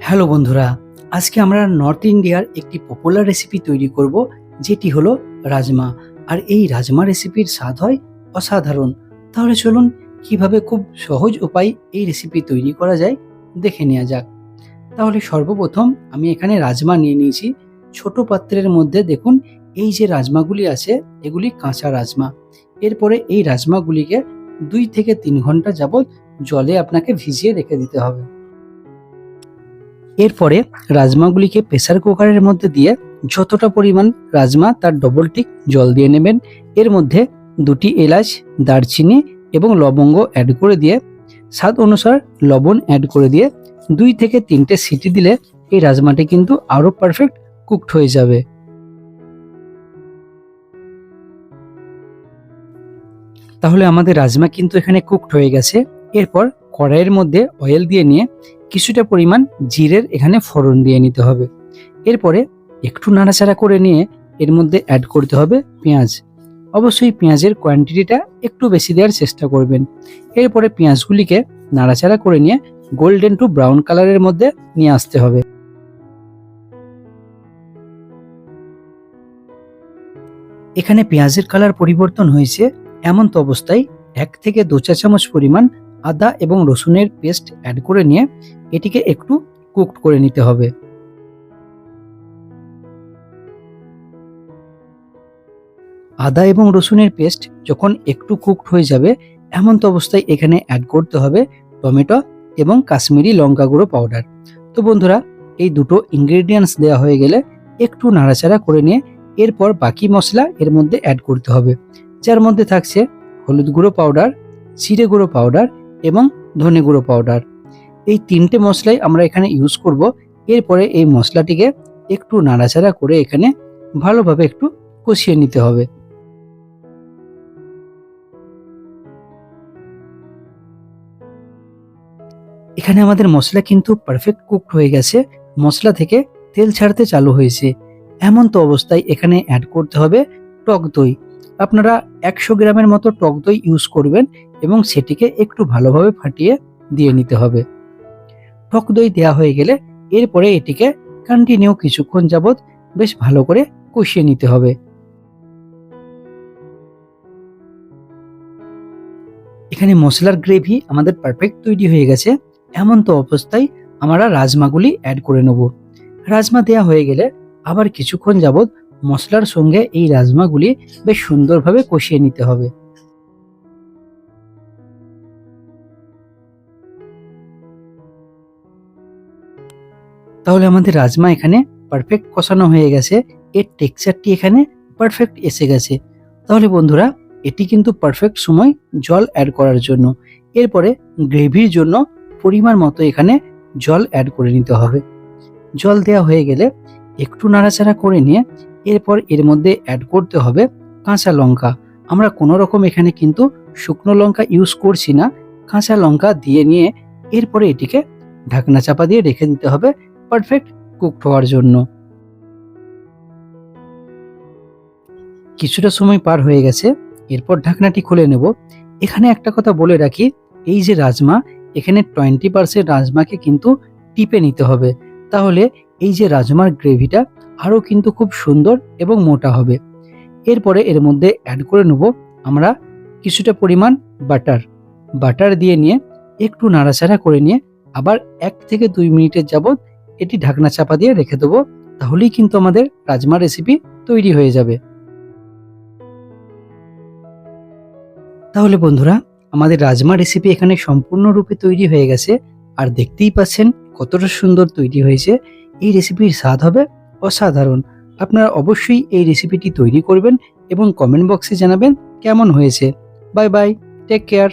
Hello বন্ধুরা, আজকে আমরা নর্থ ইন্ডিয়ার একটি পপুলার রেসিপি তৈরি করব, যেটি হলো রাজমা। আর এই রাজমা রেসিপির স্বাদ হয় অসাধারণ। তাহলে চলুন কিভাবে খুব সহজ উপায় এই রেসিপি তৈরি করা যায় দেখে নেওয়া যাক। তাহলে সর্বপ্রথম আমি এখানে রাজমা নিয়ে নিয়েছি। ছোট পাত্রের মধ্যে দেখুন এই যে রাজমাগুলি আছে, এগুলি কাঁচা রাজমা। এরপরে এই রাজমাগুলিকে 2 থেকে 3 ঘন্টা যাবৎ জলে আপনাকে ভিজিয়ে রেখে দিতে হবে। এরপরে রাজমাগুলিকে প্রেসার কুকারের মধ্যে দিয়ে যতটা পরিমাণ রাজমা তার ডবল টিক জল দিয়ে নেবেন। এর মধ্যে 2টি এলাচ, দারচিনি এবং লবঙ্গ অ্যাড করে দিয়ে স্বাদ অনুসার লবণ অ্যাড করে দিয়ে 2 থেকে 3টে সিটি দিলে এই রাজমাটি কিন্তু আরো পারফেক্ট কুকড হয়ে যাবে। তাহলে আমাদের রাজমা কিন্তু এখানে কুকড হয়ে গেছে। এরপর কড়াইয়ের মধ্যে অয়েল দিয়ে নিয়ে কিছুটা পরিমাণ জিরের এখানে ফোড়ন দিয়ে নিতে হবে। এরপরে একটু নাড়াচাড়া করে নিয়ে এর মধ্যে অ্যাড করতে হবে পেঁয়াজ। অবশ্যই পেঁয়াজের কোয়ান্টিটিটা একটু বেশি দেওয়ার চেষ্টা করবেন। এরপরে পেঁয়াজগুলিকে নাড়াচাড়া করে নিয়ে গোল্ডেন টু ব্রাউন কালারের মধ্যে নিয়ে আসতে হবে। এখানে পেঁয়াজের কালার পরিবর্তন হয়েছে, এমন তো অবস্থায় 1 থেকে 2 চা চামচ পরিমাণ আদা এবং রসুনের পেস্ট অ্যাড করে নিয়ে এটিকে একটু কুকড করে নিতে হবে। আদা এবং রসুনের পেস্ট যখন একটু কুকড হয়ে যাবে, এমন তো অবস্থায় এখানে অ্যাড করতে হবে টমেটো এবং কাশ্মীরি লঙ্কা গুঁড়ো পাউডার। তো বন্ধুরা, এই দুটো ইনগ্রেডিয়েন্টস দেওয়া হয়ে গেলে একটু নাড়াচাড়া করে নিয়ে এরপর বাকি মশলা এর মধ্যে অ্যাড করতে হবে, যার মধ্যে থাকছে হলুদ গুঁড়ো পাউডার, জিরে গুঁড়ো পাউডার এবং ধনে গুঁড়ো পাউডার। এই 3টে মশলাই আমরা এখানে ইউজ করব। এরপরে এই মশলাটিকে একটু নাড়াচাড়া করে এখানে ভালোভাবে একটু কষিয়ে নিতে হবে। এখানে আমাদের মশলা কিন্তু পারফেক্ট কুকড হয়ে গেছে, মশলা থেকে তেল ছাড়তে চালু হয়েছে। এমন তো অবস্থায় এখানে অ্যাড করতে হবে টক দই। আপনারা 100 গ্রামের মতো টক দই ইউজ করবেন এবং সেটিকে একটু ভালোভাবে ফাটিয়ে দিয়ে নিতে হবে। টক দই দেওয়া হয়ে গেলে এরপরে এটিকে কন্টিনিউ কিছুক্ষণ যাবৎ বেশ ভালো করে কষিয়ে নিতে হবে। এখানে মশলার গ্রেভি আমাদের পারফেক্ট তৈরি হয়ে গেছে। এমন তো অবস্থায় আমরা রাজমাগুলি অ্যাড করে নেব। রাজমা দেওয়া হয়ে গেলে আবার কিছুক্ষণ যাবৎ মশলার সঙ্গে এই রাজমাগুলি বেশ সুন্দরভাবে কষিয়ে নিতে হবে। তাহলে আমাদের রাজমা এখানে পারফেক্ট কষানো হয়ে গেছে, এর টেক্সচারটি এখানে পারফেক্ট এসে গেছে। তাহলে বন্ধুরা, এটি কিন্তু পারফেক্ট সময় জল অ্যাড করার জন্য। এরপরে গ্রেভির জন্য পরিমাণ মতো এখানে জল অ্যাড করে নিতে হবে। জল দেওয়া হয়ে গেলে একটু নাড়াচাড়া করে নিয়ে এরপর এর মধ্যে অ্যাড করতে হবে কাঁচা লঙ্কা। আমরা কোনো রকম এখানে কিন্তু শুকনো লঙ্কা ইউজ করছি না, কাঁচা লঙ্কা দিয়ে নিয়ে এরপরে এটিকে ঢাকনা চাপা দিয়ে রেখে দিতে হবে পারফেক্ট কুকড হওয়ার জন্য। কিছুটা সময় পার হয়ে গেছে, এরপর ঢাকনাটি খুলে নেব। এখানে একটা কথা বলে রাখি, এই যে রাজমা, এখানে 20% রাজমাকে কিন্তু টিপে নিতে হবে। তাহলে এই যে রাজমার গ্রেভিটা আরও কিন্তু খুব সুন্দর এবং মোটা হবে। এরপরে এর মধ্যে অ্যাড করে নেব আমরা কিছুটা পরিমাণ বাটার দিয়ে নিয়ে একটু নাড়াচাড়া করে নিয়ে আবার 1 থেকে 2 মিনিটের যাবৎ এটি ঢাকনা চাপা দিয়ে রেখে দেবো। তাহলেই কিন্তু আমাদের রাজমা রেসিপি তৈরি হয়ে যাবে। তাহলে বন্ধুরা, আমাদের রাজমা রেসিপি এখানে সম্পূর্ণরূপে তৈরি হয়ে গেছে। আর দেখতেই পাচ্ছেন কতটা সুন্দর তৈরি হয়েছে। এই রেসিপির স্বাদ হবে অসাধারণ। আপনারা অবশ্যই এই রেসিপিটি তৈরি করবেন এবং কমেন্ট বক্সে জানাবেন কেমন হয়েছে। Bye bye, take care.